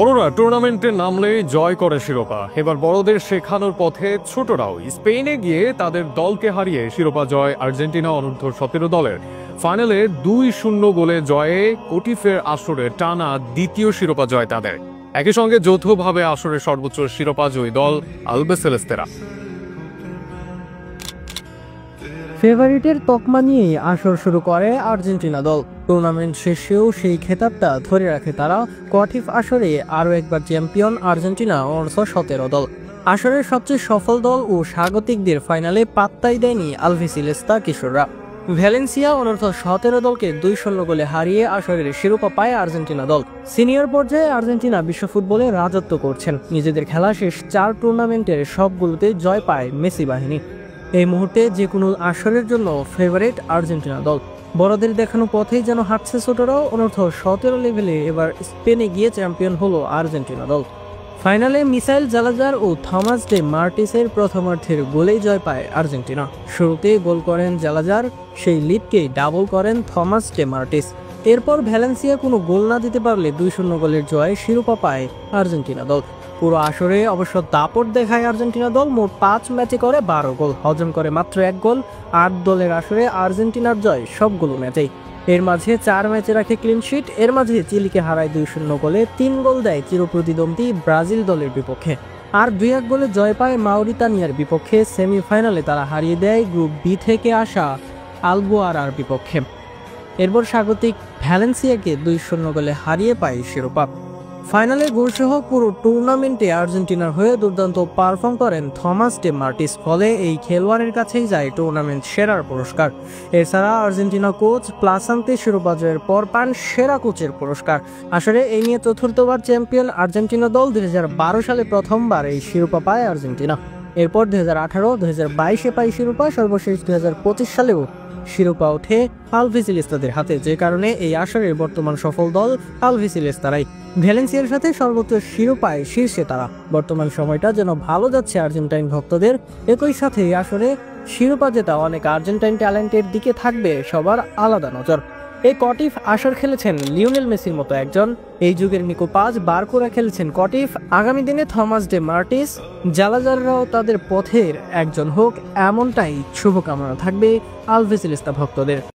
বড়রা টুর্নামেন্টে নামলেই জয় করে শিরোপা। এবার বড়দের শেখানোর পথে ছোটরাও স্পেনে গিয়ে তাদের দলকে হারিয়ে শিরোপা জয় আর্জেন্টিনা অনূর্ধ্ব-17 দলের। ফাইনালে 2-0 গোলে জয়ে কোটিফের আসরে টানা দ্বিতীয় শিরোপা জয় তাদের। একই সঙ্গে যৌথভাবে আসরের সর্বোচ্চ শিরোপা জয়ী দল আলবিসেলেস্তেরা। ফেভারিটের তকমা নিয়েই আসর শুরু করে আর্জেন্টিনা দল। টুর্নামেন্ট শেষেও সেই খেতাবটা ধরে রাখে তারা। কোয়ার্টিফ আসরে আরও একবার চ্যাম্পিয়ন আর্জেন্টিনা অনূর্ধ্ব-17 দল। আসরের সবচেয়ে সফল দল ও স্বাগতিকদের ফাইনালে পাত্তাই দেয়নি আলবিসেলেস্তা কিশোররা। ভ্যালেন্সিয়া অনূর্ধ্ব-17 দলকে 2-0 গোলে হারিয়ে আসরের শিরোপা পায় আর্জেন্টিনা দল। সিনিয়র পর্যায়ে আর্জেন্টিনা বিশ্ব ফুটবলে রাজত্ব করছেন। নিজেদের খেলা শেষ 4 টুর্নামেন্টের সবগুলোতে জয় পায় মেসি বাহিনী। এই মুহূর্তে যে কোনো আসরের জন্য ফেভারিট আর্জেন্টিনা দল। বড়দের দেখানো পথেই যেন হাঁটছে ছোটরাও। অনূর্ধ্ব-17 লেভেলে এবার স্পেনে গিয়ে চ্যাম্পিয়ন হলো আর্জেন্টিনা দল। ফাইনালে মিসাইল জালাজার ও থমাস ডে মার্টিসের প্রথমার্ধের গোলেই জয় পায় আর্জেন্টিনা। শুরুতে গোল করেন জালাজার, সেই লিডকেই ডাবল করেন থমাস ডে মার্টিস। এরপর ভ্যালেন্সিয়া কোনো গোল না দিতে পারলে 2-0 গোলের জয়ে শিরোপা পায় আর্জেন্টিনা দল। পুরো আসরে অবশ্য দাপট দেখায় আর্জেন্টিনা দল। মোট 5 ম্যাচে করে 12 গোল, হজম করে মাত্র 1 গোল। 8 দলের আসরে আর্জেন্টিনার জয় সবগুলো ম্যাচেই। এর মাঝে 4 ম্যাচে রাখে ক্লিনশিট। এর মাঝে চিলিকে হারায় 2-0 গোলে। 3 গোল দেয় চিরপ্রতিদ্বন্দ্বী ব্রাজিল দলের বিপক্ষে। আর 2-1 গোলে জয় পায় মাউরিতানিয়ার বিপক্ষে। সেমিফাইনালে তারা হারিয়ে দেয় গ্রুপ বি থেকে আসা আলবোয়ারার বিপক্ষে। এরপর স্বাগতিক ভ্যালেন্সিয়াকে 2-0 গোলে হারিয়ে পায় শিরোপা। ফাইনালে গোলসহ পুরো টুর্নামেন্টে আর্জেন্টিনার হয়ে দুর্দান্ত পারফর্ম করেন থমাস ডে মার্টিস। ফলে এই খেলোয়াড়ের কাছেই যায় টুর্নামেন্ট সেরার পুরস্কার। এছাড়া আর্জেন্টিনা কোচ প্লাসান্তে শিরোপা জয়ের পর পান সেরা কোচের পুরস্কার। আসলে এই নিয়ে চতুর্থবার চ্যাম্পিয়ন আর্জেন্টিনা দল। 2012 সালে প্রথমবার এই শিরোপা পায় আর্জেন্টিনা। এরপর 2018, 2022-এ পায় শিরোপা। সর্বশেষ 2025 সালেও শিরোপা ওঠে আলবিসেলেস্তাদের হাতে। যে কারণে এই আসরের বর্তমান সফল দল আলবিসেলেস্তারাই। ভ্যালেন্সিয়ার সাথে সর্বোচ্চ শিরোপায় শীর্ষে তারা। বর্তমান সময়টা যেন ভালো যাচ্ছে আর্জেন্টাইন ভক্তদের। একই সাথে এই আসরে শিরোপা জেতা অনেক আর্জেন্টাইন ট্যালেন্টের দিকে থাকবে সবার আলাদা নজর। এই কটিফ আসর খেলেছেন লিওনেল মেসির মতো একজন। এই যুগের নিকো পাজ বারকুরা খেলেছেন কটিফ। আগামী দিনে থমাস ডে মার্টিস, জালাজাররাও তাদের পথের একজন হোক, এমনটাই শুভকামনা থাকবে আলবিসেলেস্তা ভক্তদের।